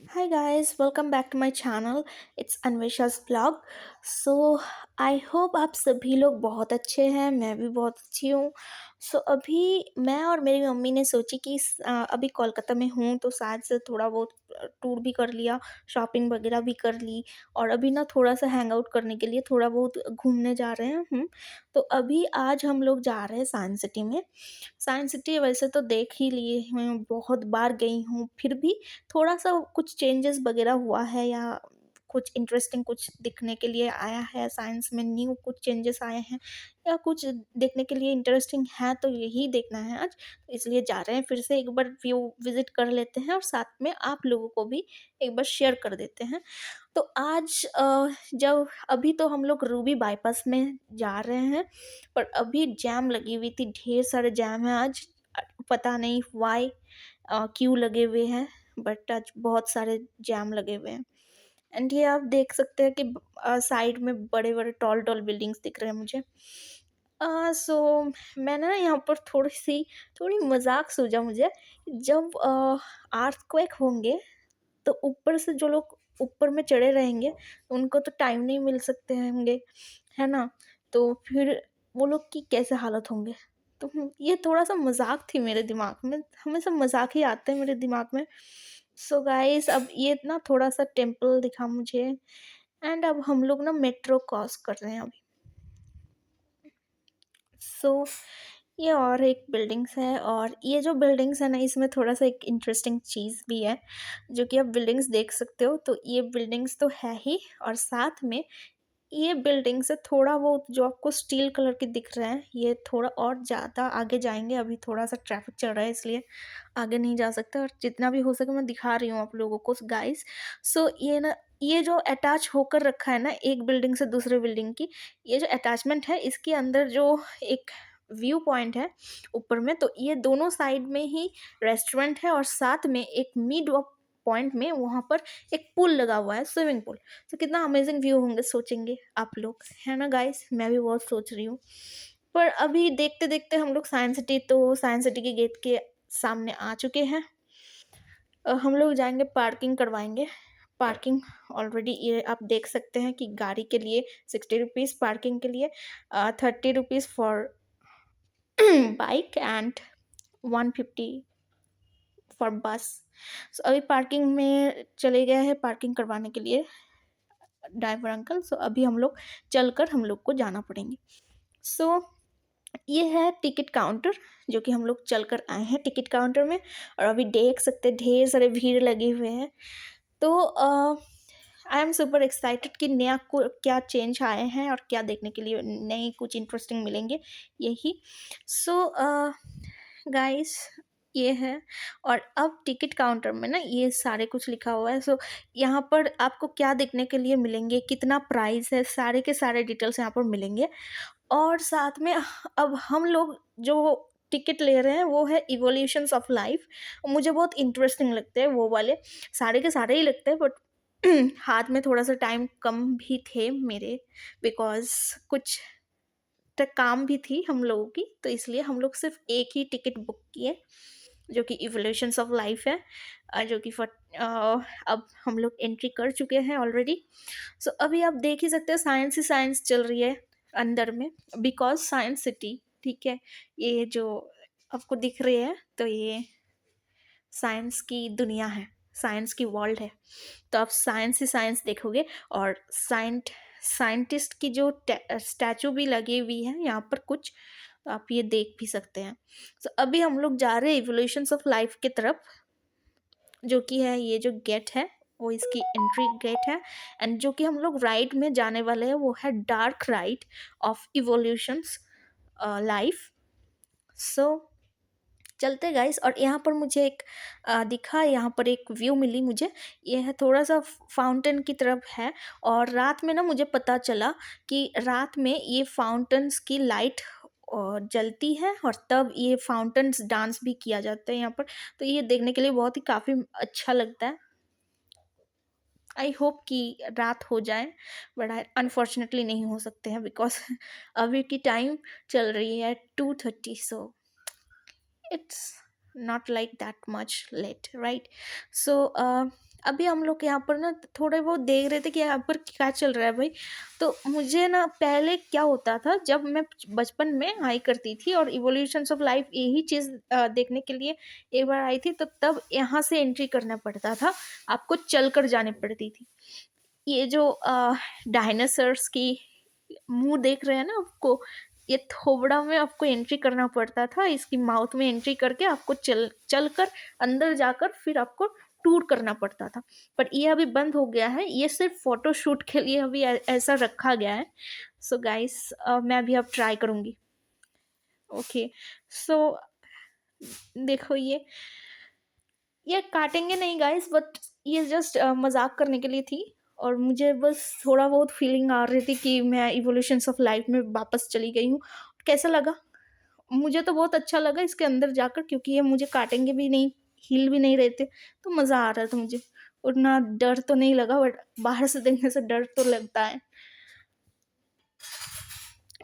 Hi guys, welcome back to my channel. It's Anvesha's vlog. So I hope आप सभी लोग बहुत अच्छे हैं, मैं भी बहुत अच्छी हूँ. अभी मैं और मेरी मम्मी ने सोची कि अभी कोलकाता में हूँ तो शायद से थोड़ा बहुत टूर भी कर लिया, शॉपिंग वगैरह भी कर ली और अभी ना थोड़ा सा हैंग आउट करने के लिए थोड़ा बहुत घूमने जा रहे हैं हम. तो अभी आज हम लोग जा रहे हैं साइंस सिटी में. साइंस सिटी वैसे तो देख ही लिए हैं, बहुत बार गई हूँ, फिर भी थोड़ा-सा कुछ चेंजेस वगैरह हुआ है या कुछ इंटरेस्टिंग कुछ दिखने के लिए आया है, साइंस में न्यू कुछ चेंजेस आए हैं या कुछ देखने के लिए इंटरेस्टिंग है, तो यही देखना है आज. तो इसलिए जा रहे हैं, फिर से एक बार व्यू विज़िट कर लेते हैं और साथ में आप लोगों को भी एक बार शेयर कर देते हैं. तो आज जब अभी तो हम लोग रूबी बाईपास में जा रहे हैं, पर अभी जैम लगी हुई थी, ढेर सारे जैम हैं आज. पता नहीं व्हाई, क्यों लगे हुए हैं, बट आज बहुत सारे जैम लगे हुए हैं. एंड ये आप देख सकते हैं कि साइड में बड़े बड़े टॉल टॉल बिल्डिंग्स दिख रहे हैं मुझे. सो मैंने ना यहाँ पर थोड़ी मजाक सूझा मुझे. जब अर्थक्वेक होंगे तो ऊपर से जो लोग ऊपर में चढ़े रहेंगे उनको तो टाइम नहीं मिल सकते होंगे, है ना? तो फिर वो लोग की कैसे हालत होंगे. तो ये थोड़ा सा मजाक थी मेरे दिमाग में, हमेशा मजाक ही आते हैं मेरे दिमाग में. सो गाइस, अब ये ना थोड़ा सा टेम्पल दिखा मुझे. एंड अब हम लोग ना मेट्रो क्रॉस कर रहे हैं अभी. सो ये और एक बिल्डिंग्स है, और ये जो बिल्डिंग्स है ना, इसमें थोड़ा सा एक इंटरेस्टिंग चीज़ भी है, जो कि आप बिल्डिंग्स देख सकते हो. तो ये बिल्डिंग्स तो है ही, और साथ में ये बिल्डिंग से थोड़ा बहुत जो आपको स्टील कलर के दिख रहे हैं, ये थोड़ा और ज़्यादा आगे जाएंगे. अभी थोड़ा सा ट्रैफिक चल रहा है इसलिए आगे नहीं जा सकते, और जितना भी हो सके मैं दिखा रही हूँ आप लोगों को गाइस. ये ना, ये जो अटैच होकर रखा है ना एक बिल्डिंग से दूसरे बिल्डिंग की, ये जो अटैचमेंट है इसके अंदर जो एक व्यू पॉइंट है ऊपर में, तो ये दोनों साइड में ही रेस्टोरेंट है, और साथ में एक मिड पॉइंट में वहाँ पर एक पूल लगा हुआ है, स्विमिंग पूल. तो कितना अमेजिंग व्यू होंगे सोचेंगे आप लोग, है ना गाइस? मैं भी बहुत सोच रही हूँ. पर अभी देखते देखते हम लोग साइंस सिटी के गेट के सामने आ चुके हैं. हम लोग जाएंगे, पार्किंग करवाएंगे. पार्किंग ऑलरेडी ये आप देख सकते हैं कि गाड़ी के लिए 60 रुपीज़, पार्किंग के लिए 30 rupees for bike and 150 for बस. सो अभी पार्किंग में चले गए हैं पार्किंग करवाने के लिए ड्राइवर अंकल. सो अभी हम लोग को जाना पड़ेंगे. सो ये है टिकट काउंटर, जो कि हम लोग चल कर आए हैं टिकट काउंटर में, और अभी देख सकते हैं ढेर सारे भीड़ लगे हुए हैं. तो आई एम सुपर एक्साइटेड कि नया क्या चेंज आए हैं और क्या देखने के लिए नए कुछ इंटरेस्टिंग मिलेंगे, यही. सो गाइस, ये है. और अब टिकट काउंटर में ना ये सारे कुछ लिखा हुआ है. यहाँ पर आपको क्या देखने के लिए मिलेंगे, कितना प्राइस है, सारे के सारे डिटेल्स यहाँ पर मिलेंगे. और साथ में अब हम लोग जो टिकट ले रहे हैं वो है इवोल्यूशंस ऑफ लाइफ. मुझे बहुत इंटरेस्टिंग लगते हैं वो वाले, सारे के सारे ही लगते हैं, बट हाथ में थोड़ा सा टाइम कम भी थे मेरे, बिकॉज कुछ काम भी थी हम लोगों की, तो इसलिए हम लोग सिर्फ एक ही टिकट बुक किए, जो कि इवोल्यूशंस ऑफ लाइफ है. जो कि अब हम लोग एंट्री कर चुके हैं ऑलरेडी. अभी आप देख ही सकते हो साइंस ही साइंस चल रही है अंदर में, बिकॉज साइंस सिटी, ठीक है, ये जो आपको दिख रही है, तो ये साइंस की दुनिया है, साइंस की वर्ल्ड है. तो आप साइंस ही साइंस देखोगे, और साइंटिस्ट की जो स्टैचू भी लगी हुई है यहाँ पर कुछ, तो आप ये देख भी सकते हैं. अभी हम लोग जा रहे हैं इवोल्यूशंस ऑफ लाइफ की तरफ, जो कि है ये जो गेट है वो इसकी एंट्री गेट है. एंड जो कि हम लोग राइड में जाने वाले हैं वो है dark ride of evolutions life. So चलते गाइस. और यहाँ पर मुझे एक दिखा, यहाँ पर एक व्यू मिली मुझे, ये है थोड़ा सा फाउंटेन की तरफ है. और रात में ना मुझे पता चला कि रात में ये फाउंटेन्स की लाइट जलती है, और तब ये फाउंटेन्स डांस भी किया जाता है यहाँ पर. तो ये देखने के लिए बहुत ही काफ़ी अच्छा लगता है. आई होप कि रात हो जाए, बट अनफॉर्चुनेटली नहीं हो सकते हैं, बिकॉज अभी की टाइम चल रही है 2:30. It's not like that much late, right? So अभी हम लोग यहाँ पर ना थोड़े बहुत देख रहे थे कि यहाँ पर क्या चल रहा है भाई। तो मुझे ना पहले क्या होता था, जब मैं बचपन में आई करती थी और इवोल्यूशंस ऑफ लाइफ यही चीज़ देखने के लिए एक बार आई थी, तो तब यहाँ से एंट्री करना पड़ता था, आपको चल कर जानी पड़ती थी। ये जो डायनासोर्स की मुंह देख रहे हैं ना आपको, ये थोबड़ा में आपको एंट्री करना पड़ता था, इसकी माउथ में एंट्री करके आपको चल चल कर अंदर जाकर फिर आपको टूर करना पड़ता था। पर ये अभी बंद हो गया है, ये सिर्फ फोटो शूट के लिए अभी ऐसा रखा गया है। सो गाइस, मैं भी अब ट्राई करूँगी। ओके, सो देखो ये काटेंगे नहीं गाइस, बट ये जस्ट मजाक करने के लिए थी। और मुझे बस थोड़ा बहुत फीलिंग आ रही थी कि मैं इवोल्यूशंस ऑफ लाइफ में वापस चली गई हूँ। कैसा लगा? मुझे तो बहुत अच्छा लगा इसके अंदर जाकर, क्योंकि ये मुझे काटेंगे भी नहीं, हिल भी नहीं रहे थे, तो मज़ा आ रहा था मुझे। उतना डर तो नहीं लगा, बट बाहर से देखने से डर तो लगता है,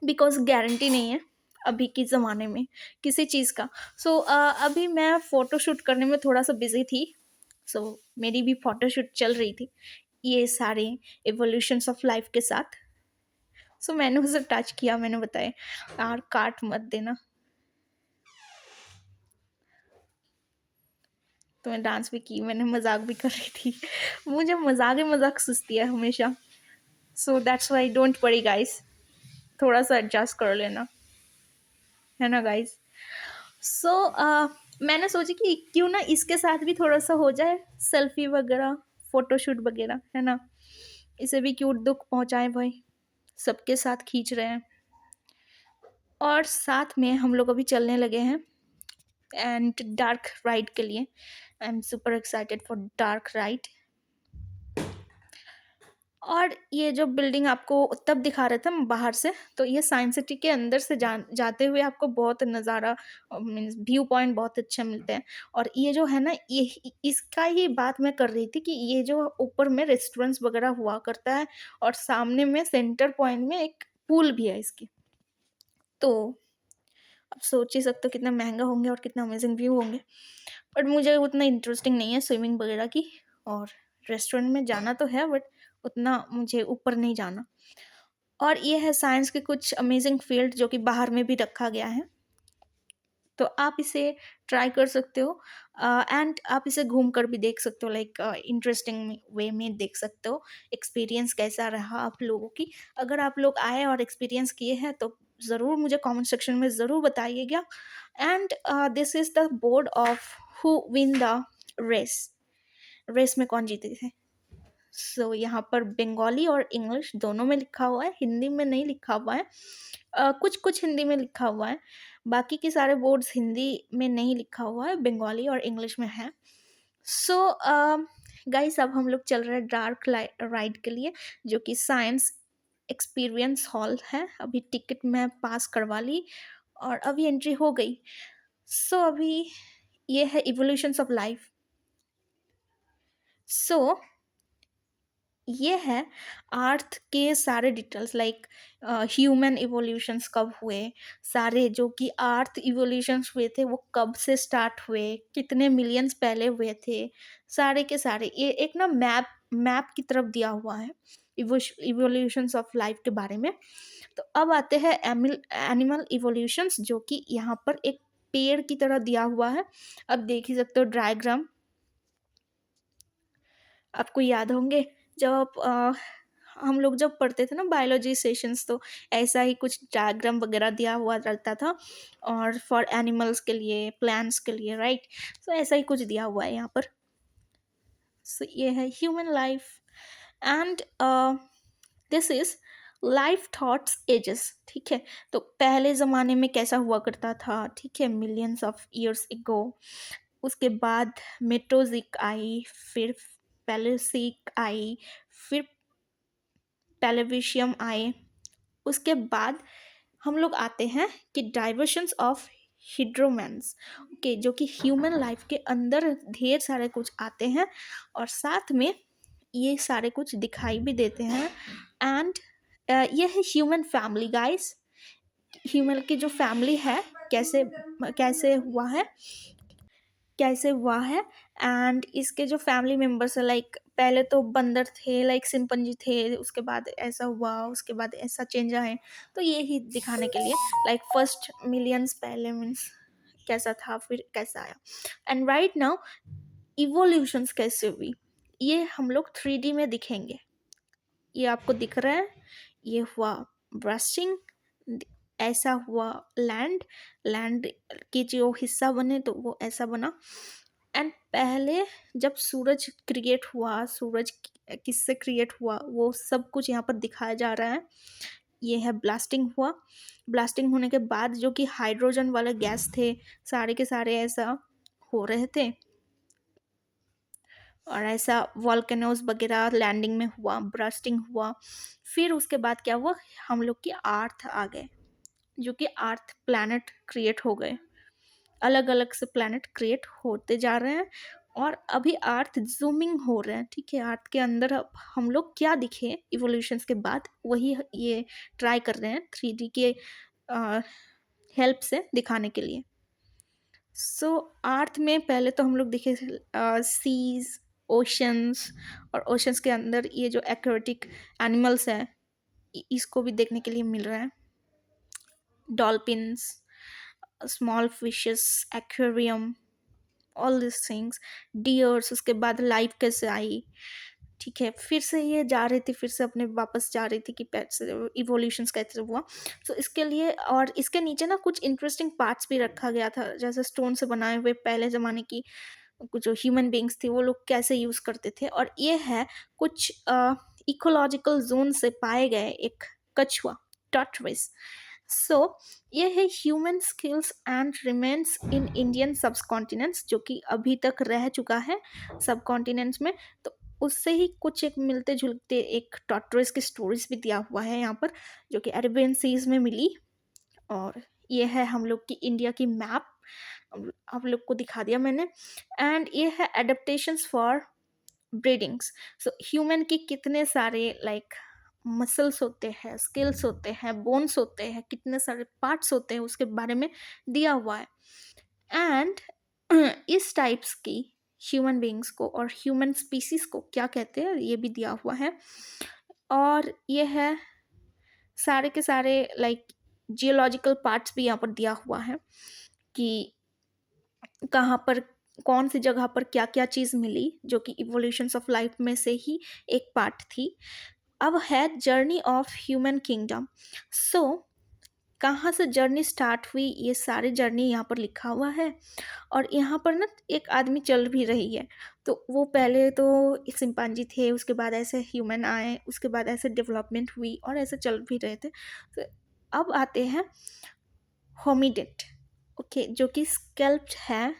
बिकॉज गारंटी नहीं है अभी के ज़माने में किसी चीज़ का। सो अभी मैं फ़ोटोशूट करने में थोड़ा सा बिजी थी। सो मेरी भी फ़ोटोशूट चल रही थी ये सारे एवोल्यूशंस ऑफ लाइफ के साथ। सो मैंने उसे टच किया, मैंने बताया यार काट मत देना। तो मैं डांस भी की, मैंने मजाक भी कर रही थी। मुझे मजाक ही मजाक सुस्ती है हमेशा। So that's why don't worry guys, थोड़ा सा एडजस्ट कर लेना, है ना गाइस। सो मैंने सोची कि क्यों ना इसके साथ भी थोड़ा सा हो जाए सेल्फी वगैरह, फोटोशूट वगैरह, है ना। इसे भी क्यूट दुख पहुंचाए भाई, सबके साथ खींच रहे हैं। और साथ में हम लोग अभी चलने लगे हैं एंड डार्क राइड के लिए। I am super excited for dark ride. और ये जो बिल्डिंग आपको तब दिखा रहे थे हम बाहर से, तो ये साइंस सिटी के अंदर से जाते हुए आपको बहुत नज़ारा, मीन्स व्यू पॉइंट बहुत अच्छे मिलते हैं। और ये जो है ना, ये इसका ही बात मैं कर रही थी कि ये जो ऊपर में रेस्टोरेंट्स वगैरह हुआ करता है, और सामने में सेंटर पॉइंट में एक पूल भी है इसकी। तो आप सोच ही सकते हो कितना महंगा होंगे और कितना अमेजिंग व्यू होंगे। बट मुझे उतना इंटरेस्टिंग नहीं है स्विमिंग वगैरह की, और रेस्टोरेंट में जाना तो है, बट उतना मुझे ऊपर नहीं जाना। और ये है साइंस के कुछ अमेजिंग फील्ड जो कि बाहर में भी रखा गया है, तो आप इसे ट्राई कर सकते हो। एंड आप इसे घूम कर भी देख सकते हो, लाइक इंटरेस्टिंग वे में देख सकते हो एक्सपीरियंस कैसा रहा आप लोगों की। अगर आप लोग आए और एक्सपीरियंस किए हैं तो ज़रूर मुझे कमेंट सेक्शन में ज़रूर बताइएगा। And this is the board of who win the race, race में कौन जीते थे। सो यहाँ पर बंगाली और इंग्लिश दोनों में लिखा हुआ है, हिंदी में नहीं लिखा हुआ है। कुछ कुछ हिंदी में लिखा हुआ है, बाकी के सारे बोर्ड्स हिंदी में नहीं लिखा हुआ है, बंगाली और इंग्लिश में है। सो गाइस, अब हम लोग चल रहे हैं डार्क राइड के लिए, जो कि साइंस एक्सपीरियंस हॉल है। अभी टिकट मैं पास करवा ली और अभी एंट्री हो गई। सो अभी ये है इवोल्यूशंस ऑफ लाइफ। सो ये है अर्थ के सारे डिटेल्स, लाइक ह्यूमन इवोल्यूशंस कब हुए, सारे जो कि अर्थ इवोल्यूशंस हुए थे वो कब से स्टार्ट हुए, कितने मिलियंस पहले हुए थे, सारे के सारे ये एक ना मैप की तरफ दिया हुआ है इवोल्यूशंस ऑफ लाइफ के बारे में। तो अब आते हैं एनिमल इवोल्यूशंस, जो कि यहाँ पर एक पेड़ की तरह दिया हुआ है। अब देख ही सकते हो डायग्राम, आपको याद होंगे जब हम लोग जब पढ़ते थे ना बायोलॉजी सेशंस, तो ऐसा ही कुछ डायग्राम वगैरह दिया हुआ रहता था, और फॉर एनिमल्स के लिए, प्लांट्स के लिए, राइट। सो ऐसा ही कुछ दिया हुआ है यहाँ पर। सो ये है human life and this is life thoughts ages, ठीक है। तो पहले ज़माने में कैसा हुआ करता था, ठीक है, मिलियंस ऑफ ईयर्स एगो। उसके बाद मेटोजिक आई, फिर पैलेसिक आई, फिर टेलीविशियम आए। उसके बाद हम लोग आते हैं कि डाइवर्शंस ऑफ हिड्रोमैन्स, ओके, जो कि ह्यूमन लाइफ के अंदर ढेर सारे कुछ आते हैं, और साथ में ये सारे कुछ दिखाई भी देते हैं। एंड ये है ह्यूमन फैमिली गाइस, ह्यूमन की जो फैमिली है कैसे कैसे हुआ है, कैसे हुआ है। एंड इसके जो फैमिली मेंबर्स है, लाइक पहले तो बंदर थे, लाइक सिंपंजी थे, उसके बाद ऐसा हुआ, उसके बाद ऐसा चेंज आए, तो ये ही दिखाने के लिए, लाइक फर्स्ट मिलियंस पहले मीन्स कैसा था, फिर कैसा आया, एंड राइट नाउ इवोल्यूशंस कैसे हुई, ये हम लोग 3D में दिखेंगे। ये आपको दिख रहा है, ये हुआ ब्रस्टिंग, ऐसा हुआ लैंड, लैंड की जो हिस्सा बने तो वो ऐसा बना। एंड पहले जब सूरज क्रिएट हुआ, सूरज किससे क्रिएट हुआ, वो सब कुछ यहाँ पर दिखाया जा रहा है। ये है ब्लास्टिंग हुआ, ब्लास्टिंग होने के बाद जो कि हाइड्रोजन वाले गैस थे, सारे के सारे ऐसा हो रहे थे, और ऐसा वॉल्केनोज वगैरह लैंडिंग में हुआ, ब्रस्टिंग हुआ। फिर उसके बाद क्या हुआ, हम लोग की अर्थ आ गए, जो कि अर्थ प्लैनेट क्रिएट हो गए, अलग अलग से प्लैनेट क्रिएट होते जा रहे हैं, और अभी अर्थ जूमिंग हो रहे हैं, ठीक है। अर्थ के अंदर अब हम लोग क्या दिखे इवोल्यूशंस के बाद, वही ये ट्राई कर रहे हैं 3D के हेल्प से दिखाने के लिए। सो अर्थ में पहले तो हम लोग दिखे सीज, ओशंस, और ओशंस के अंदर ये जो एक्वेटिक एनिमल्स हैं, इसको भी देखने के लिए मिल रहा है, dolphins, small fishes, aquarium, all this things, dears, उसके बाद लाइफ कैसे आई, ठीक है। फिर से ये जा रही थी, फिर से अपने वापस जा रही थी कि पेट्स इवोल्यूशंस कैसे हुआ। सो इसके लिए, और इसके नीचे ना कुछ इंटरेस्टिंग पार्ट्स भी रखा गया था, जैसे स्टोन से बनाए हुए पहले ज़माने की कुछ जो ह्यूमन बींग्स थी वो लोग कैसे यूज़ करते थे। और ये है कुछ इकोलॉजिकल जोन से पाए गए एक कछुआ, टॉर्टोइस। सो ये है human skills and remains in Indian subcontinents, जो कि अभी तक रह चुका है सब कॉन्टिनेंट्स में। तो उससे ही कुछ एक मिलते जुलते एक टॉर्टोइस की स्टोरीज भी दिया हुआ है यहाँ पर, जो कि अरेबियन सीज में मिली। और ये है हम लोग की इंडिया की मैप, आप लोग को दिखा दिया मैंने। एंड ये है adaptations for breedings. So human की कितने सारे लाइक मसल्स होते हैं, स्किल्स होते हैं, बोन्स होते हैं, कितने सारे पार्ट्स होते हैं, उसके बारे में दिया हुआ है। एंड इस टाइप्स की ह्यूमन बींग्स को और ह्यूमन स्पीसीज को क्या कहते हैं, ये भी दिया हुआ है। और ये है सारे के सारे लाइक जियोलॉजिकल पार्ट्स भी यहाँ पर दिया हुआ है कि कहाँ पर, कौन सी जगह पर क्या क्या चीज़ मिली, जो कि इवोल्यूशंस ऑफ लाइफ में से ही एक पार्ट थी। अब है जर्नी ऑफ ह्यूमन किंगडम। सो कहाँ से जर्नी स्टार्ट हुई, ये सारी जर्नी यहाँ पर लिखा हुआ है। और यहाँ पर ना एक आदमी चल भी रही है, तो वो पहले तो चिंपांजी थे, उसके बाद ऐसे ह्यूमन आए, उसके बाद ऐसे डेवलपमेंट हुई और ऐसे चल भी रहे थे। तो अब आते हैं होमिडेट, ओके, जो कि स्कल्प्ड है,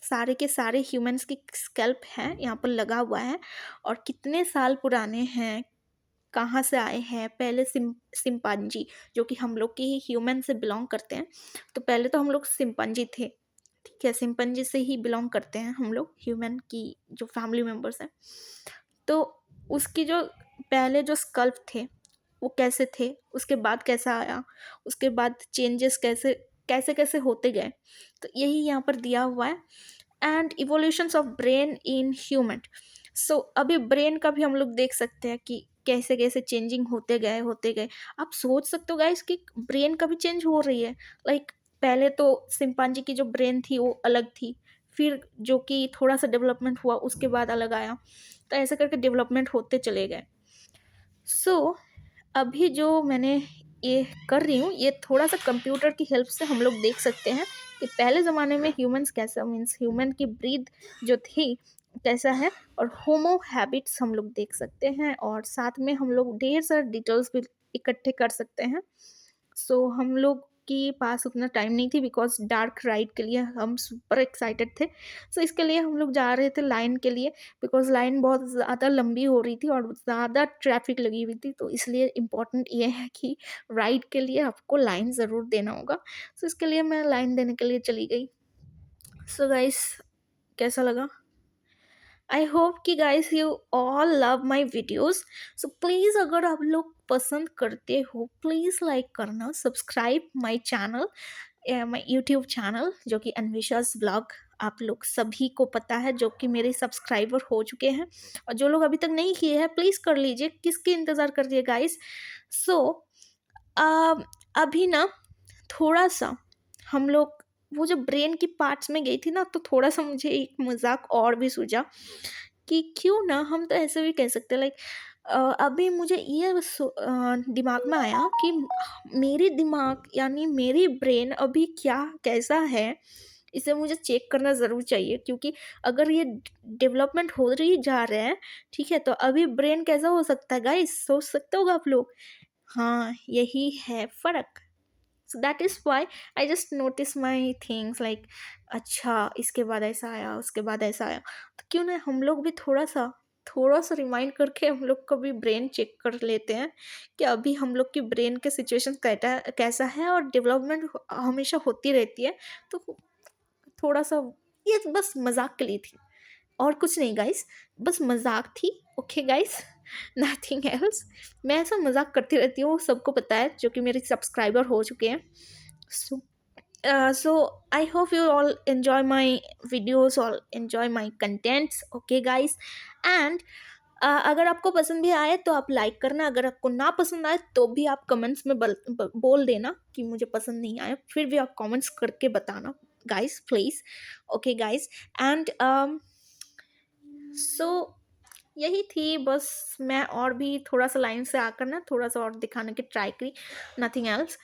सारे के सारे ह्यूमंस की स्कल्प है यहाँ पर लगा हुआ है, और कितने साल पुराने हैं, कहाँ से आए हैं। पहले सिंपांजी, जो कि हम लोग की ह्यूमन से बिलोंग करते हैं, तो पहले तो हम लोग सिंपांजी थे, ठीक है, सिंपांजी से ही बिलोंग करते हैं हम लोग, ह्यूमन की जो फैमिली मेम्बर्स हैं। तो उसकी जो पहले जो स्कल्प थे वो कैसे थे, उसके बाद कैसा आया, उसके बाद चेंजेस कैसे कैसे कैसे होते गए, तो यही यहाँ पर दिया हुआ है। And evolutions of brain in human. So अभी ब्रेन का भी हम लोग देख सकते हैं कि कैसे कैसे चेंजिंग होते गए होते गए। आप सोच सकते हो गाइस कि ब्रेन का भी चेंज हो रही है, लाइक पहले तो सिंपांजी की जो ब्रेन थी वो अलग थी, फिर जो कि थोड़ा सा डेवलपमेंट हुआ उसके बाद अलग आया, तो ऐसे करके डेवलपमेंट होते चले गए। सो अभी जो मैंने ये कर रही हूँ, ये थोड़ा सा कंप्यूटर की हेल्प से हम लोग देख सकते हैं कि पहले ज़माने में ह्यूमंस कैसा, मीन्स ह्यूमन की ब्रीड जो थी कैसा है, और होमो हैबिट्स हम लोग देख सकते हैं, और साथ में हम लोग ढेर सारे डिटेल्स भी इकट्ठे कर सकते हैं। सो हम लोग के पास उतना टाइम नहीं थी, बिकॉज डार्क राइड के लिए हम सुपर एक्साइटेड थे। सो इसके लिए हम लोग जा रहे थे लाइन के लिए, बिकॉज लाइन बहुत ज़्यादा लंबी हो रही थी और ज़्यादा ट्रैफिक लगी हुई थी, तो इसलिए इम्पॉर्टेंट ये है कि राइड के लिए आपको लाइन ज़रूर देना होगा। सो इसके लिए मैं लाइन देने के लिए चली गई। सो गाइस, कैसा लगा? आई होप कि guys you all love my videos. So please अगर आप लोग पसंद करते हो, प्लीज़ लाइक करना, subscribe my channel, my YouTube channel जो कि अन्वेशा's ब्लॉग आप लोग सभी को पता है जो कि मेरे सब्सक्राइबर हो चुके हैं, और जो लोग अभी तक नहीं किए हैं प्लीज़ कर लीजिए, किसकी इंतज़ार कर रही है गाइस। सो अभी ना थोड़ा-सा हम लोग वो जो ब्रेन की पार्ट्स में गई थी ना, तो थोड़ा-सा मुझे एक मज़ाक और भी सूझा कि क्यों ना हम तो ऐसे भी कह सकते हैं लाइक अभी मुझे ये दिमाग में आया कि मेरी दिमाग यानी मेरी ब्रेन अभी क्या कैसा है, इसे मुझे चेक करना ज़रूर चाहिए, क्योंकि अगर ये डेवलपमेंट हो रही जा रहा है, ठीक है, तो अभी ब्रेन कैसा हो सकता है गाइस, सोच सकते हो आप लोग। हाँ, यही है फ़र्क। So that is why I just notice my things like अच्छा इसके बाद ऐसा आया, उसके बाद ऐसा आया, तो क्यों ना हम लोग भी थोड़ा सा रिमाइंड करके हम लोग का भी ब्रेन चेक कर लेते हैं कि अभी हम लोग की ब्रेन के सिचुएशन कैसा है, और डेवलपमेंट हमेशा होती रहती है। तो थोड़ा सा ये बस मजाक के लिए थी, और कुछ नहीं गाइस, बस मजाक थी। Okay guys, nothing else. मैं ऐसा मजाक करती रहती हूँ, सबको पता है जो कि मेरे सब्सक्राइबर हो चुके हैं। सो I hope you all enjoy my videos or enjoy my contents. Okay guys, and अगर आपको पसंद भी आए तो आप लाइक करना, अगर आपको ना पसंद आए तो भी आप कमेंट्स में बोल देना कि मुझे पसंद नहीं आया, फिर भी आप कमेंट्स करके बताना guys please. Okay guys, and so यही थी बस। मैं और भी थोड़ा सा लाइन से आकर ना थोड़ा सा और दिखाने की ट्राई करी, नथिंग एल्स।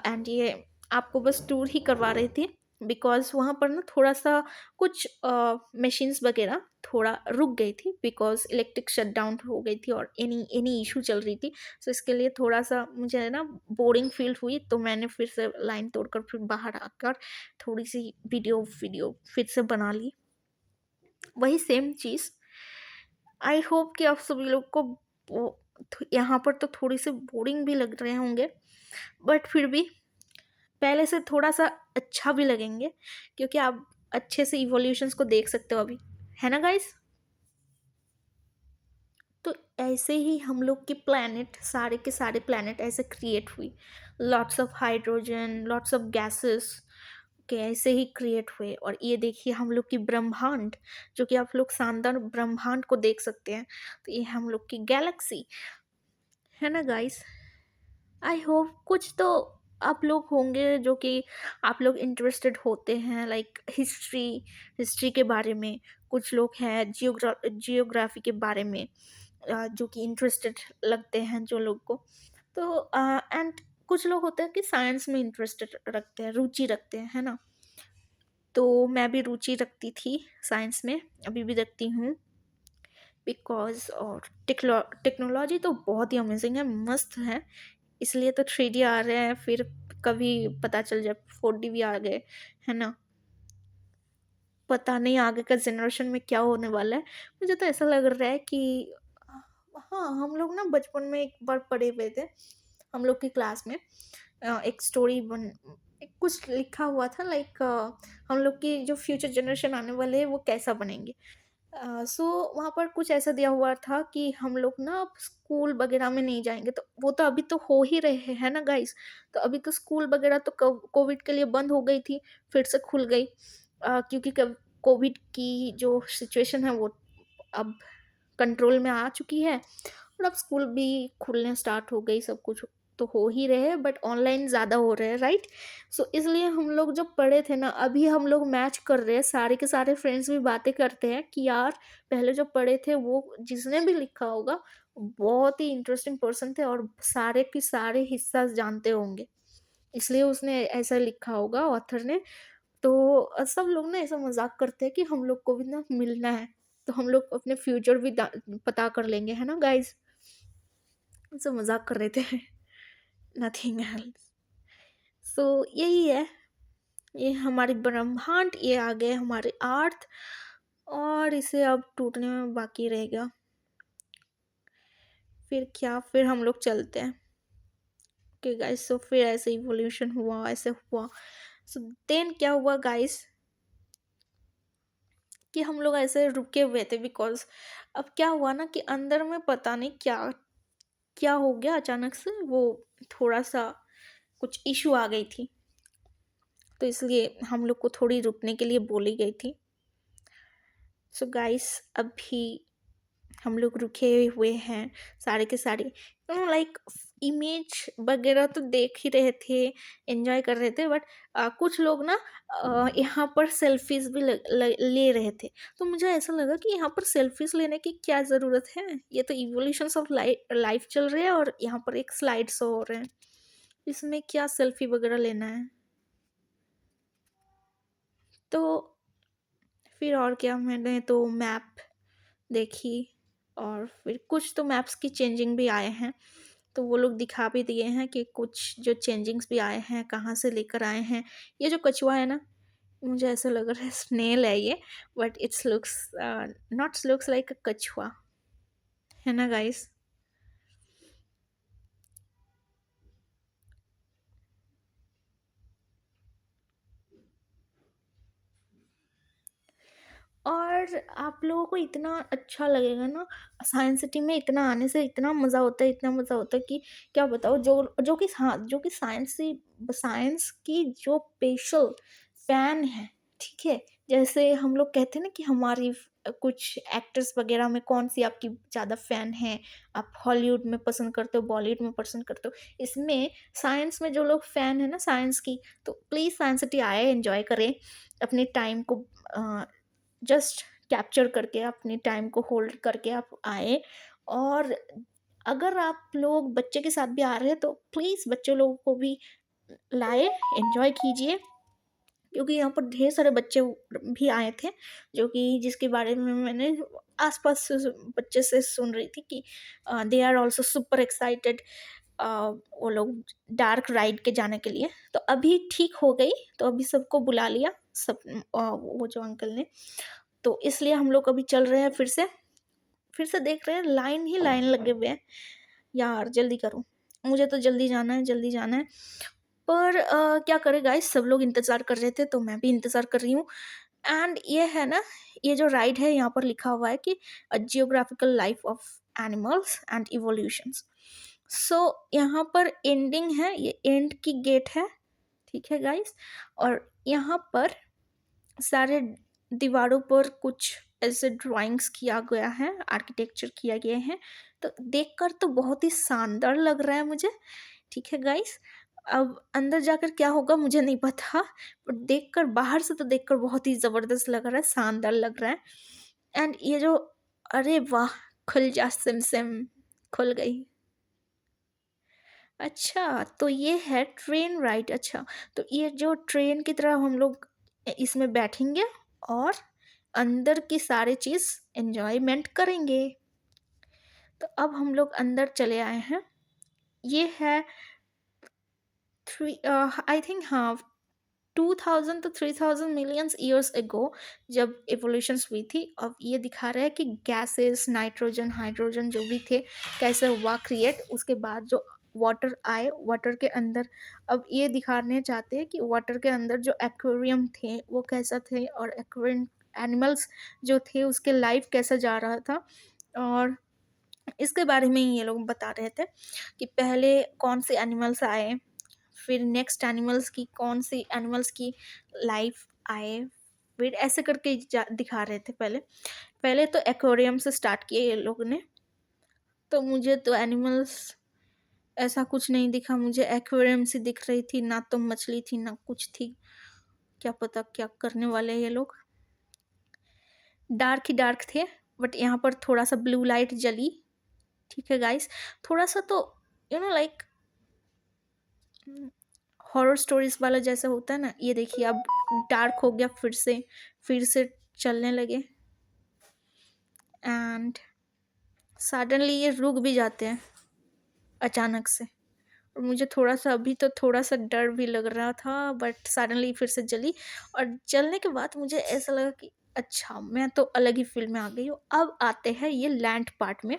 एंड ये आपको बस टूर ही करवा रही थी, बिकॉज वहाँ पर ना थोड़ा सा कुछ मशीन्स वगैरह थोड़ा रुक गई थी, बिकॉज इलेक्ट्रिक शट डाउन हो गई थी और एनी एनी इशू चल रही थी। सो इसके लिए थोड़ा सा मुझे है ना बोरिंग फील हुई, तो मैंने फिर से लाइन तोड़कर फिर बाहर आकर थोड़ी सी वीडियो फिर से बना ली, वही सेम चीज़। आई होप कि आप सभी लोग को यहाँ पर तो थोड़ी सी बोरिंग भी लग रहे होंगे, बट फिर भी पहले से थोड़ा सा अच्छा भी लगेंगे, क्योंकि आप अच्छे से इवोल्यूशंस को देख सकते हो अभी, है ना गाइस। तो ऐसे ही हम लोग के प्लैनेट, सारे के सारे प्लैनेट ऐसे क्रिएट हुई, lots of hydrogen, lots of gases के ऐसे ही क्रिएट हुए। और ये देखिए हम लोग की ब्रह्मांड, जो कि आप लोग शानदार ब्रह्मांड को देख सकते हैं, तो ये हम लोग की गैलेक्सी है ना गाइस। आई होप कुछ तो आप लोग होंगे जो कि आप लोग इंटरेस्टेड होते हैं लाइक हिस्ट्री के बारे में, कुछ लोग हैं जियोग्राफी के बारे में, जो कि इंटरेस्टेड लगते हैं जो लोग को। तो एंड कुछ लोग होते हैं कि साइंस में इंटरेस्टेड रखते हैं, रुचि रखते हैं, है ना। तो मैं भी रुचि रखती थी साइंस में, अभी भी रखती हूँ, बिकॉज और टेक्नोलॉजी तो बहुत ही अमेजिंग है, मस्त है। इसलिए तो 3D आ रहे हैं, फिर कभी पता चल जाए 4D भी आ गए, है ना। पता नहीं आगे का जनरेशन में क्या होने वाला है। मुझे तो ऐसा लग रहा है कि हाँ, हम लोग ना बचपन में एक बार पढ़े हुए थे, हम लोग की क्लास में एक स्टोरी बन एक कुछ लिखा हुआ था लाइक हम लोग की जो फ्यूचर जनरेशन आने वाले हैं वो कैसा बनेंगे। सो वहाँ पर कुछ ऐसा दिया हुआ था कि हम लोग ना अब स्कूल वगैरह में नहीं जाएँगे, तो वो तो अभी तो हो ही रहे हैं, है ना गाइस? तो अभी तो स्कूल वगैरह तो कोविड के लिए बंद हो गई थी, फिर से खुल गई। क्योंकि कब कोविड की जो सिचुएशन है वो अब कंट्रोल में आ चुकी है, और अब स्कूल भी खुलने स्टार्ट हो गई, सब कुछ तो हो ही रहे हैं, बट ऑनलाइन ज़्यादा हो रहे हैं, राइट। सो इसलिए हम लोग जब पढ़े थे ना, अभी हम लोग मैच कर रहे हैं, सारे के सारे फ्रेंड्स भी बातें करते हैं कि यार पहले जो पढ़े थे वो जिसने भी लिखा होगा बहुत ही इंटरेस्टिंग पर्सन थे, और सारे के सारे हिस्सा जानते होंगे, इसलिए उसने ऐसा लिखा होगा ऑथर ने। तो सब लोग ना ऐसा मजाक करते हैं कि हम लोग को भी ना मिलना है, तो हम लोग अपने फ्यूचर भी पता कर लेंगे, है ना गाइज। सब मजाक कर रहे थे, नथिंग एल्स। सो यही है, ये हमारी ब्रह्मांड, ये आ गए हमारे अर्थ, और इसे अब टूटने में बाकी रहेगा। फिर क्या, फिर हम लोग चलते हैं। ओके गाइस, सो फिर ऐसे इवोल्यूशन हुआ, ऐसे हुआ। सो देन क्या हुआ गाइस, कि हम लोग ऐसे रुके हुए थे, बिकॉज अब क्या हुआ ना कि अंदर में पता नहीं क्या क्या हो गया, अचानक से वो थोड़ा सा कुछ इशू आ गई थी। तो इसलिए हम लोग को थोड़ी रुकने के लिए बोली गई थी। सो गाइस अभी हम लोग रुके हुए हैं सारे के सारे, लाइक इमेज वगैरह तो देख ही रहे थे, एंजॉय कर रहे थे, बट कुछ लोग ना यहाँ पर सेल्फीज भी ले रहे थे। तो मुझे ऐसा लगा कि यहाँ पर सेल्फीज लेने की क्या ज़रूरत है, ये तो इवोल्यूशंस ऑफ लाइफ चल रहे हैं और यहाँ पर एक स्लाइड शो हो रहे हैं, इसमें क्या सेल्फी वगैरह लेना है। तो फिर और क्या, मैंने तो मैप देखी और फिर कुछ तो मैप्स की चेंजिंग भी आए हैं, तो वो लोग दिखा भी दिए हैं कि कुछ जो चेंजिंग्स भी आए हैं कहाँ से लेकर आए हैं। ये जो कछुआ है ना, मुझे ऐसा लग रहा है स्नेल है ये, but it's looks not looks like अ कछुआ, है ना गाइस। और आप लोगों को इतना अच्छा लगेगा ना, साइंस सिटी में इतना आने से इतना मज़ा होता है, इतना मज़ा होता है कि क्या बताओ। जो जो कि हाँ, जो कि साइंस की जो स्पेशल फैन है, ठीक है। जैसे हम लोग कहते हैं ना कि हमारी कुछ एक्टर्स वगैरह में कौन सी आपकी ज़्यादा फैन है, आप हॉलीवुड में पसंद करते हो, बॉलीवुड में पसंद करते हो, इसमें साइंस में जो लोग फैन है ना साइंस की, तो प्लीज़ साइंस सिटी आए, एंजॉय करें अपने टाइम को, जस्ट कैप्चर करके अपने टाइम को होल्ड करके आप आए। और अगर आप लोग बच्चे के साथ भी आ रहे हैं तो प्लीज़ बच्चे लोगों को भी लाए, एंजॉय कीजिए, क्योंकि यहाँ पर ढेर सारे बच्चे भी आए थे, जो कि जिसके बारे में मैंने आसपास से बच्चे से सुन रही थी कि they are also super excited, वो लोग डार्क राइड के जाने के लिए। तो अभी ठीक हो गई, तो अभी सबको बुला लिया, सब वो जो अंकल ने, तो इसलिए हम लोग अभी चल रहे हैं, फिर से देख रहे हैं, लाइन ही लाइन लगे हुए हैं। यार जल्दी करो, मुझे तो जल्दी जाना है, जल्दी जाना है। पर क्या करें गाइस, सब लोग इंतज़ार कर रहे थे तो मैं भी इंतज़ार कर रही हूँ। एंड ये है ना, ये जो राइड है यहाँ पर लिखा हुआ है कि a geographical life of animals and evolutions. So यहाँ पर एंडिंग है, ये एंड की गेट है, ठीक है गाइस। और यहाँ पर सारे दीवारों पर कुछ ऐसे ड्राइंग्स किया गया है, आर्किटेक्चर किया गया है, तो देखकर तो बहुत ही शानदार लग रहा है मुझे, ठीक है गाइस। अब अंदर जाकर क्या होगा मुझे नहीं पता, बट देखकर, बाहर से तो देखकर बहुत ही ज़बरदस्त लग रहा है, शानदार लग रहा है। एंड ये जो, अरे वाह, खुल जा सिम सिम, खुल गई। अच्छा, तो ये है ट्रेन राइड। अच्छा, तो ये जो ट्रेन की तरह हम लोग इसमें बैठेंगे और अंदर की सारी चीज़ एन्जॉयमेंट करेंगे। तो अब हम लोग अंदर चले आए हैं। ये है थ्री, आई थिंक, हाँ, 2000 to 3000 मिलियंस ईयर्स एगो जब एवोल्यूशंस हुई थी। अब ये दिखा रहा है कि गैसेस, नाइट्रोजन, हाइड्रोजन जो भी थे, कैसे हुआ क्रिएट, उसके बाद जो वाटर आए, वाटर के अंदर, अब ये दिखाने चाहते हैं कि वाटर के अंदर जो एक्वेरियम थे वो कैसा थे, और एक्वेरियम एनिमल्स जो थे उसके लाइफ कैसा जा रहा था। और इसके बारे में ही ये लोग बता रहे थे कि पहले कौन से एनिमल्स आए, फिर नेक्स्ट एनिमल्स की, कौन सी एनिमल्स की लाइफ आए, फिर ऐसे करके दिखा रहे थे। पहले पहले तो एक्वेरियम से स्टार्ट किए ये लोग ने। तो मुझे तो एनिमल्स ऐसा कुछ नहीं दिखा, मुझे एक्वेरियम सी दिख रही थी, ना तो मछली थी ना कुछ थी। क्या पता क्या करने वाले हैं ये लोग। डार्क ही डार्क थे, बट यहाँ पर थोड़ा सा ब्लू लाइट जली, ठीक है गाइस। थोड़ा सा तो लाइक हॉरर स्टोरीज वाला जैसा होता है ना, ये देखिए अब डार्क हो गया, फिर से चलने लगे, एंड सडनली ये रुक भी जाते हैं अचानक से। और मुझे थोड़ा सा, अभी तो थोड़ा सा डर भी लग रहा था, बट सडनली फिर से जली। और जलने के बाद मुझे ऐसा लगा कि अच्छा, मैं तो अलग ही फील्ड में आ गई हूँ। अब आते हैं ये लैंड पार्ट में।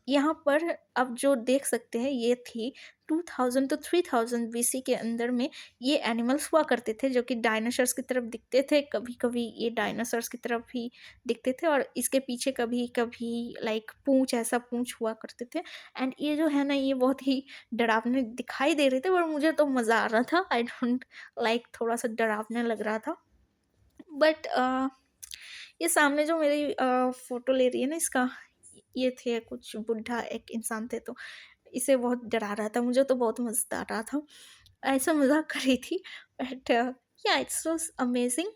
यहाँ पर आप जो देख सकते हैं ये थी 2000 to 3000 बीसी के अंदर में ये एनिमल्स हुआ करते थे जो कि डायनासोर्स की तरफ दिखते थे, कभी-कभी ये डायनासोर्स की तरफ ही दिखते थे और इसके पीछे कभी-कभी लाइक पूँछ ऐसा पूँछ हुआ करते थे। एंड ये जो है ना ये बहुत ही डरावने दिखाई दे रहे थे पर मुझे तो मज़ा आ रहा था। आई डोंट लाइक थोड़ा-सा डरावना लग रहा था। बट ये सामने जो मेरी फ़ोटो ले रही है ना इसका, ये थे कुछ बुड्ढा एक इंसान थे तो इसे बहुत डरा रहा था, मुझे तो बहुत मज़ा आ रहा था। ऐसा मज़ाक कर रही थी बट या इट्स वाज़ अमेज़िंग,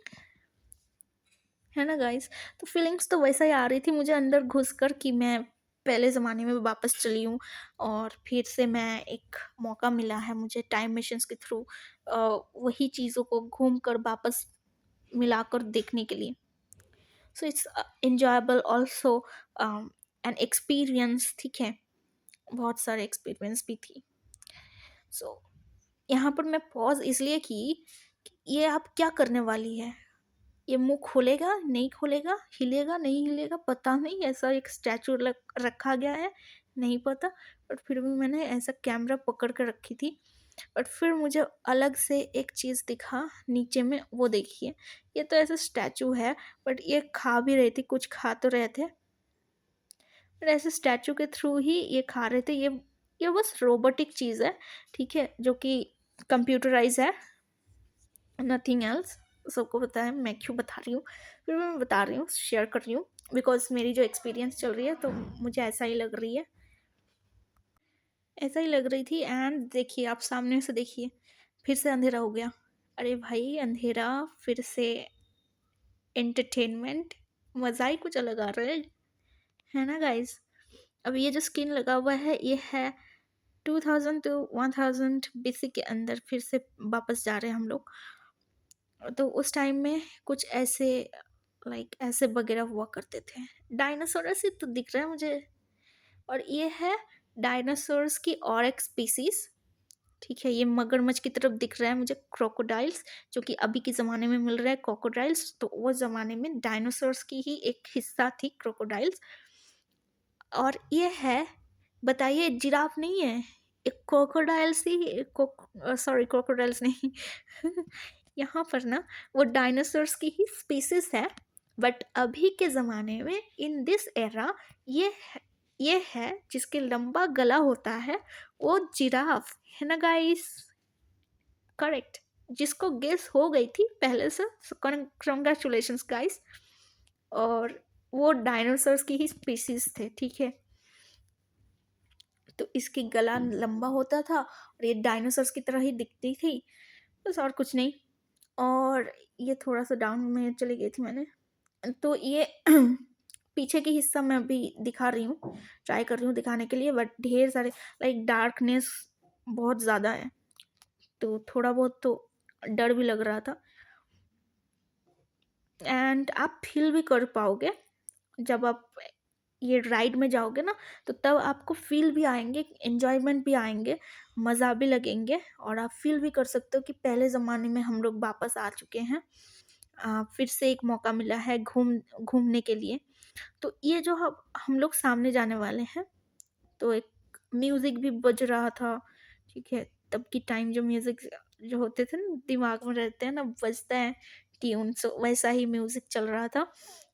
है ना गाइज़? तो फीलिंग्स तो वैसा ही आ रही थी मुझे अंदर घुसकर कि मैं पहले ज़माने में वापस चली हूँ और फिर से मैं एक मौका मिला है मुझे टाइम मशीन्स के थ्रू वही चीज़ों को घूम कर वापस मिलाकर देखने के लिए। So it's enjoyable also an experience, ठीक है? बहुत सारे एक्सपीरियंस भी थी। सो यहाँ पर मैं पॉज़ इसलिए की कि ये अब क्या करने वाली है? ये मुँह खोलेगा, नहीं खोलेगा, हिलेगा, नहीं हिलेगा, पता नहीं। ऐसा एक स्टैचू रखा गया है, नहीं पता। बट फिर भी मैंने ऐसा कैमरा पकड़ के रखी थी। बट फिर मुझे अलग से एक चीज़ दिखा नीचे में, वो देखिए। ये तो ऐसा स्टैचू है बट ये खा भी रहे थे, कुछ खा तो रहे थे। बट ऐसे स्टैचू के थ्रू ही ये खा रहे थे। ये बस रोबोटिक चीज़ है, ठीक है? जो कि कंप्यूटराइज़ है, नथिंग एल्स। सबको पता है मैं क्यों बता रही हूँ, फिर भी मैं बता रही हूँ, शेयर कर रही हूँ बिकॉज़ मेरी जो एक्सपीरियंस चल रही है तो मुझे ऐसा ही लग रही है, ऐसा ही लग रही थी। एंड देखिए आप सामने से देखिए, फिर से अंधेरा हो गया। अरे भाई अंधेरा, फिर से एंटरटेनमेंट, मज़ा ही कुछ अलग आ रहा है ना गाइज़? अब ये जो स्किन लगा हुआ है ये है 2000 टू 1000 बीसी के अंदर फिर से वापस जा रहे हैं हम लोग। तो उस टाइम में कुछ ऐसे लाइक ऐसे वगैरह हुआ करते थे। डायनासोरस ही तो दिख रहा है मुझे। और ये है डायनासोर्स की और एक स्पीसीज, ठीक है? ये मगरमच्छ की तरफ दिख रहा है मुझे, क्रोकोडाइल्स, जो कि अभी के ज़माने में मिल रहा है क्रोकोडाइल्स, तो वो ज़माने में डायनासोर्स की ही एक हिस्सा थी क्रोकोडाइल्स। और ये है, बताइए, जिराफ नहीं है, एक क्रोकोडाइल्स ही सॉरी क्रोकोडाइल्स नहीं यहाँ पर ना वो डायनासोर्स की ही स्पीसीज है। बट अभी के ज़माने में इन दिस एरा ये ये है जिसके लंबा गला होता है, वो जिराफ है ना गाइस? करेक्ट। जिसको गेस हो गई थी पहले से, कंग्रेचुलेशंस गाइस। और वो डायनासोर्स की ही स्पीसीज थे, ठीक है? तो इसकी गला लंबा होता था और ये डायनासोर्स की तरह ही दिखती थी, बस और कुछ नहीं। और ये थोड़ा-सा डाउन में चली गई थी मैंने। तो ये पीछे की हिस्सा मैं अभी दिखा रही हूँ, ट्राई कर रही हूँ दिखाने के लिए, बट ढेर सारे लाइक डार्कनेस बहुत ज़्यादा है, तो थोड़ा बहुत तो डर भी लग रहा था। एंड आप फ़ील भी कर पाओगे जब आप ये राइड में जाओगे ना, तो तब आपको फ़ील भी आएँगे, एन्जॉयमेंट भी आएँगे, मज़ा भी लगेंगे और आप फ़ील भी कर सकते हो कि पहले ज़माने में हम लोग वापस आ चुके हैं। फिर से एक मौका मिला है घूमने के लिए। तो ये जो हम लोग सामने जाने वाले हैं, तो एक म्यूज़िक भी बज रहा था, ठीक है? तब की टाइम जो म्यूज़िक जो होते थे ना, दिमाग में रहते हैं ना, बजता है ट्यून, सो वैसा ही म्यूज़िक चल रहा था।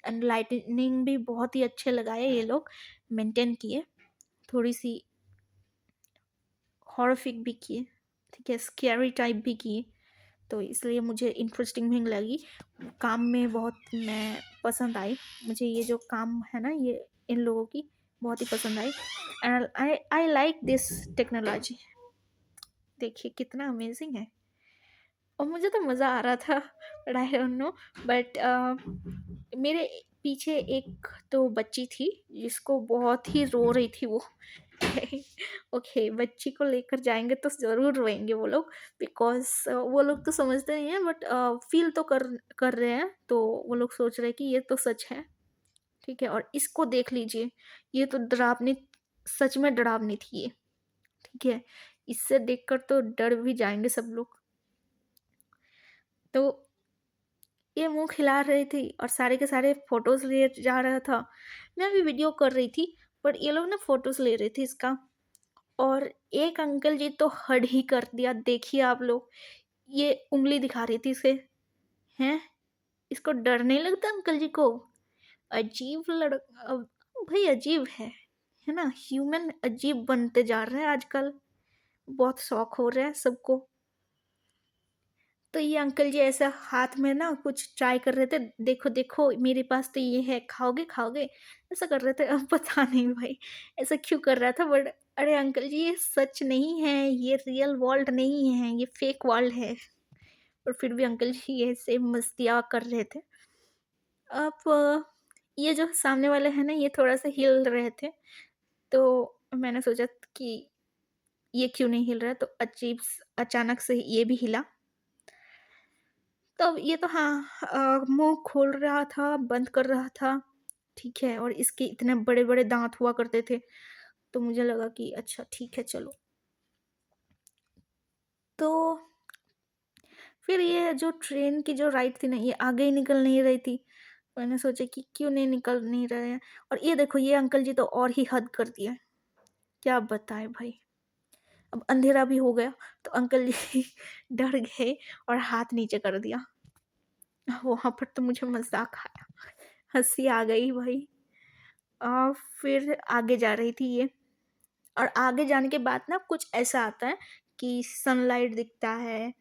एंड लाइटनिंग भी बहुत ही अच्छे लगाए ये लोग, मेंटेन किए, थोड़ी-सी हॉरिफिक भी किए, ठीक है? स्कैरी टाइप भी किए, तो इसलिए मुझे इंटरेस्टिंग भी लगी। काम में बहुत मैं पसंद आई। मुझे ये जो काम है ना ये इन लोगों की बहुत ही पसंद आई। And I like this technology. देखिए कितना अमेजिंग है और मुझे तो मज़ा आ रहा था, but I don't know. But मेरे पीछे एक तो बच्ची थी जिसको बहुत ही रो रही थी वो। ओके, बच्ची को लेकर जाएंगे तो ज़रूर रोएंगे वो लोग, बिकॉज वो लोग तो समझते नहीं हैं, बट फील तो कर रहे हैं, तो वो लोग सोच रहे हैं कि ये तो सच है, ठीक है? और इसको देख लीजिए, ये तो डरावनी, सच में डरावनी थी ये, ठीक है? इससे देखकर तो डर भी जाएंगे सब लोग। तो ये मुँह खिला रही थी और सारे के सारे फ़ोटोज़ लिए जा रहा था। मैं भी वीडियो कर रही थी, बट ये लोग ना फ़ोटोज़ ले रहे थे इसका। और एक अंकल जी तो हद ही कर दिया, देखिए आप लोग, ये उँगली दिखा रही थी इसे, हैं? इसको डर नहीं लगता अंकल जी को? अजीब भाई अजीब है ना? ह्यूमन अजीब बनते जा रहे हैं आजकल, बहुत शौक हो रहा है सबको। तो ये अंकल जी ऐसा हाथ में ना कुछ ट्राई कर रहे थे, देखो देखो मेरे पास तो ये है, खाओगे खाओगे, ऐसा कर रहे थे। अब पता नहीं भाई ऐसा क्यों कर रहा था, बट अरे अंकल जी ये सच नहीं है, ये रियल वर्ल्ड नहीं है, ये फेक वर्ल्ड है। और फिर भी अंकल जी ये ऐसे मस्तियाँ कर रहे थे। अब ये जो सामने वाले हैं ना, ये थोड़ा सा हिल रहे थे, तो मैंने सोचा कि ये क्यों नहीं हिल रहा है, तो अचानक से ये भी हिला। तब ये तो हाँ, मुँह खोल रहा था, बंद कर रहा था, ठीक है, और इसके इतने बड़े-बड़े दाँत हुआ करते थे, तो मुझे लगा कि अच्छा ठीक है चलो। तो फिर ये जो ट्रेन की जो राइड थी ना, ये आगे ही निकल नहीं रही थी। मैंने सोचा कि क्यों नहीं रहे हैं, और ये देखो ये अंकल जी तो और ही हद कर दिए, क्या बताएँ भाई। अब अंधेरा भी हो गया, तो अंकल जी डर गए और हाथ नीचे कर दिया। वहाँ पर तो मुझे मज़ाक आया, हँसी आ गई भाई। फिर आगे जा रही थी ये, और आगे जाने के बाद ना कुछ ऐसा आता है कि सनलाइट दिखता है,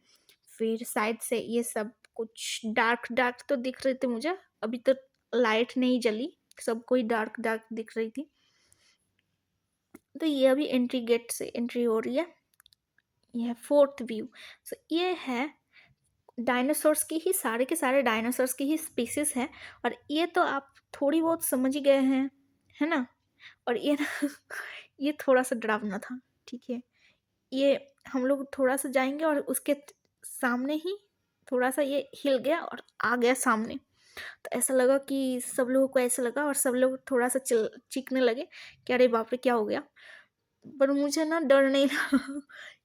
फिर साइड से ये सब कुछ डार्क डार्क तो दिख रहे थे मुझे, अभी तो लाइट नहीं जली, सब कोई डार्क डार्क दिख रही थी। तो ये अभी एंट्री गेट से एंट्री हो रही है, ये है फोर्थ व्यू। सो ये है डायनासोर्स की ही, सारे के सारे डायनासोर्स की ही स्पीसीज है, और ये तो आप थोड़ी बहुत समझ ही गए हैं, है ना? और ये ना ये थोड़ा-सा डरावना था, ठीक है? ये हम लोग थोड़ा-सा जाएँगे और उसके सामने ही थोड़ा-सा ये हिल गया और आ गया सामने। तो ऐसा लगा कि सब लोगों को ऐसा लगा, और सब लोग थोड़ा-सा चीखने लगे कि अरे बाप रे! क्या हो गया? पर मुझे ना डर नहीं लगा।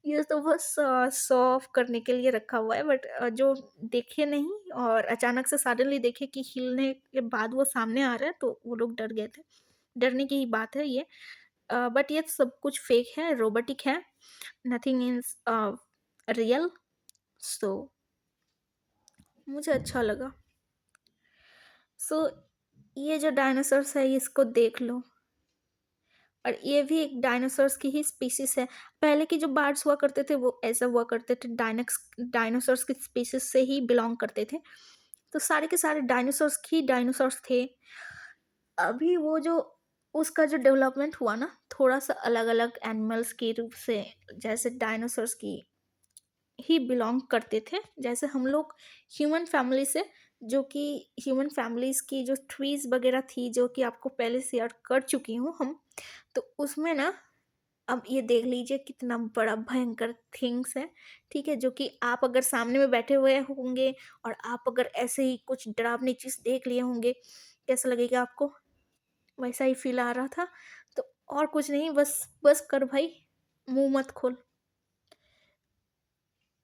ये तो बस शो ऑफ करने के लिए रखा हुआ है, बट जो देखे नहीं और अचानक से सडनली देखे कि हिलने के बाद वो सामने आ रहा है, तो वो लोग डर गए थे। डरने की ही बात है ये। बट ये सब कुछ फेक है, रोबोटिक है, नथिंग इज़ रियल। सो मुझे अच्छा लगा। सो ये जो डायनासोर्स है इसको देख लो, और ये भी एक डायनासोर्स की ही स्पीशीज़ है। पहले के जो बर्ड्स हुआ करते थे वो ऐसा हुआ करते थे, डायनासोर्स की स्पीशीज़ से ही बिलॉन्ग करते थे। तो सारे के सारे डायनासोर्स ही डायनासोर्स थे। अभी वो जो उसका जो डेवलपमेंट हुआ ना, थोड़ा-सा अलग-अलग एनिमल्स के रूप से, जैसे डायनासोर्स की ही बिलॉन्ग करते थे। जैसे हम लोग ह्यूमन फैमिली से, जो कि ह्यूमन फैमिलीज़ की जो ट्रीज़ वगैरह थी, जो कि आपको पहले शेयर कर चुकी हूँ हम, तो उसमें ना अब ये देख लीजिए कितना बड़ा भयंकर थिंग्स है, ठीक है? जो कि आप अगर सामने में बैठे हुए होंगे और आप अगर ऐसे ही कुछ डरावनी चीज़ देख लिए होंगे, कैसा लगेगा आपको? वैसा ही फ़ील आ रहा था। तो और कुछ नहीं, बस बस कर भाई, मुँह मत खोल।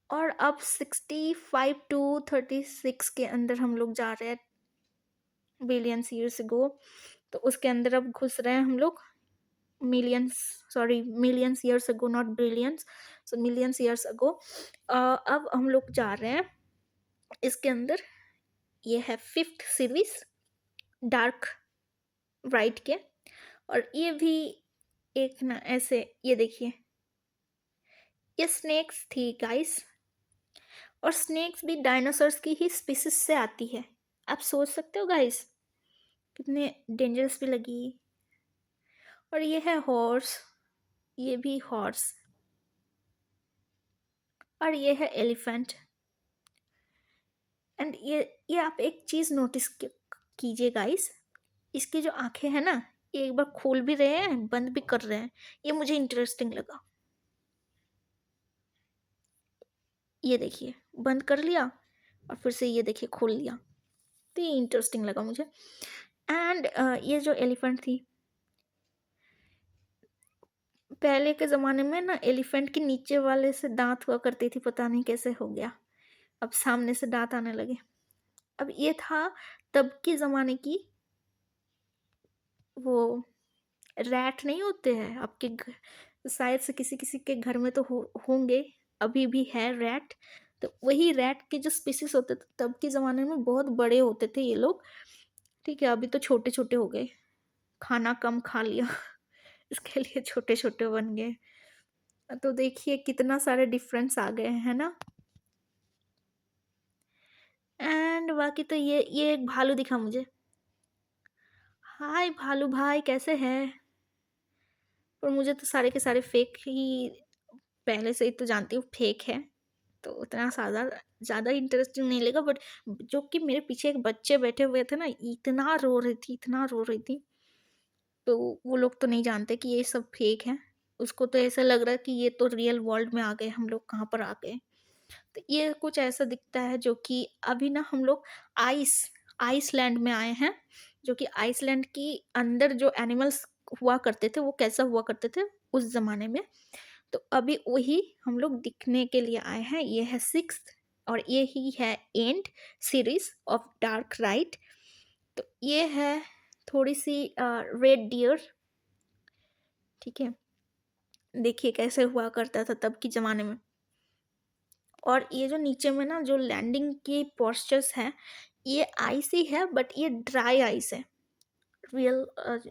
और अब 65 टू 36 के अंदर हम लोग जा रहे हैं, बिलियंस ईयर्स अगो। तो उसके अंदर अब घुस रहे हैं हम लोग, millions, sorry millions years ago not billions, so millions years ago. अब हम लोग जा रहे हैं इसके अंदर। ये है फिफ्थ सीरीज, डार्क ब्राइट के। और ये भी एक ना ऐसे, ये देखिए, ये स्नेक्स थी गाइस, और स्नेक्स भी डायनासोर्स की ही स्पीसीज से आती है। आप सोच सकते हो गाइस, कितने डेंजरस भी लगी। और ये है हॉर्स, ये भी हॉर्स। और ये है एलिफेंट। एंड ये आप एक चीज़ नोटिस कीजिए गाइस, इसकी जो आंखें हैं ना, ये एक बार खोल भी रहे हैं, बंद भी कर रहे हैं। ये मुझे इंटरेस्टिंग लगा। ये देखिए, बंद कर लिया और फिर से ये देखिए खोल लिया, तो ये इंटरेस्टिंग लगा मुझे। एंड ये जो एलिफेंट थी, पहले के ज़माने में ना एलिफेंट के नीचे वाले से दाँत हुआ करती थी, पता नहीं कैसे हो गया। अब सामने से दाँत आने लगे। अब ये था तब के ज़माने की, वो रैट नहीं होते हैं आपके शायद से किसी किसी के घर में तो होंगे, अभी भी है रैट। तो वही रैट के जो स्पीसीज होते थे तब के ज़माने में बहुत बड़े होते थे ये लोग, ठीक है, अभी तो छोटे छोटे हो गए, खाना कम खा लिया इसके लिए छोटे छोटे बन गए। तो देखिए कितना सारे डिफरेंस आ गए हैं ना। एंड बाकी तो ये एक भालू दिखा मुझे। हाय भालू भाई, कैसे हैं? पर मुझे तो सारे के सारे फेक ही, पहले से ही तो जानती हूँ फेक है, तो उतना ज़्यादा ज़्यादा इंटरेस्टिंग नहीं लगा। बट जो कि मेरे पीछे एक बच्चे बैठे हुए थे ना, इतना रो रही थी, इतना रो रही थी। तो वो लोग तो नहीं जानते कि ये सब फेक है, उसको तो ऐसा लग रहा है कि ये तो रियल वर्ल्ड में आ गए, हम लोग कहाँ पर आ गए। तो ये कुछ ऐसा दिखता है जो कि अभी ना हम लोग आइस आइसलैंड में आए हैं, जो कि आइसलैंड की अंदर जो एनिमल्स हुआ करते थे वो कैसा हुआ करते थे उस ज़माने में। तो अभी वही हम लोग दिखने के लिए आए हैं। ये है सिक्स्थ और ये ही है and series of dark right. तो ये है थोड़ी सी रेड डियर, ठीक है, देखिए कैसे हुआ करता था तब के ज़माने में। और ये जो नीचे में ना जो लैंडिंग की पोस्चर्स हैं, ये आइस ही है बट ये ड्राई आइस है। रियल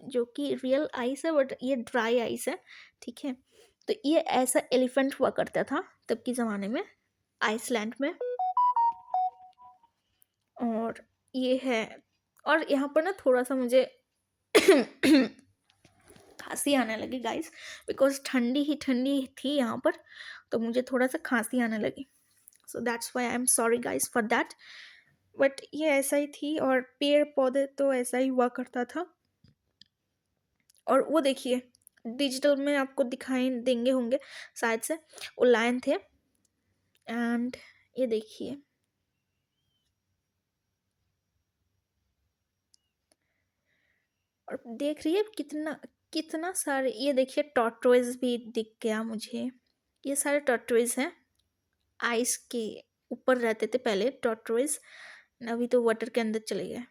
जो कि रियल आइस है बट ये ड्राई आइस है, ठीक है। तो ये ऐसा एलिफेंट हुआ करता था तब के ज़माने में आइसलैंड में। और ये है, और यहाँ पर ना थोड़ा सा मुझे खांसी आने लगी गाइस, बिकॉज ठंडी ही ठंडी थी यहाँ पर, तो मुझे थोड़ा सा खांसी आने लगी। So that's why I am sorry guys for that. But ये ऐसा ही थी, और पेड़ पौधे तो ऐसा ही हुआ करता था। और वो देखिए डिजिटल में आपको दिखाई देंगे होंगे शायद से, वो लायन थे। एंड ये देखिए, और देख रही है कितना कितना सारे, ये देखिए टॉर्टोइज भी दिख गया मुझे। ये सारे टॉर्टोइज हैं, आइस के ऊपर रहते थे पहले टॉर्टोइज, अभी तो वाटर के अंदर चले गए।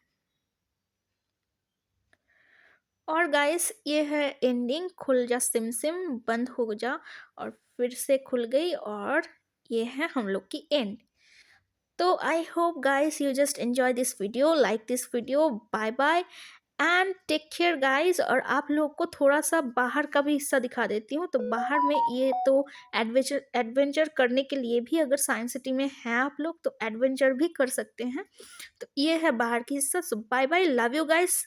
और गाइस ये है एंडिंग, खुल जा सिम सिम, बंद हो जा, और फिर से खुल गई, और ये है हम लोग की एंड। तो I hope guys you just enjoy this video, like this video, bye bye and take care guys. और आप लोग को थोड़ा सा बाहर का भी हिस्सा दिखा देती हूँ। तो बाहर में ये तो एडवेंचर एडवेंचर करने के लिए भी, अगर साइंस सिटी में हैं आप लोग तो एडवेंचर भी कर सकते हैं। तो ये है बाहर की हिस्सा। So bye bye, love you guys.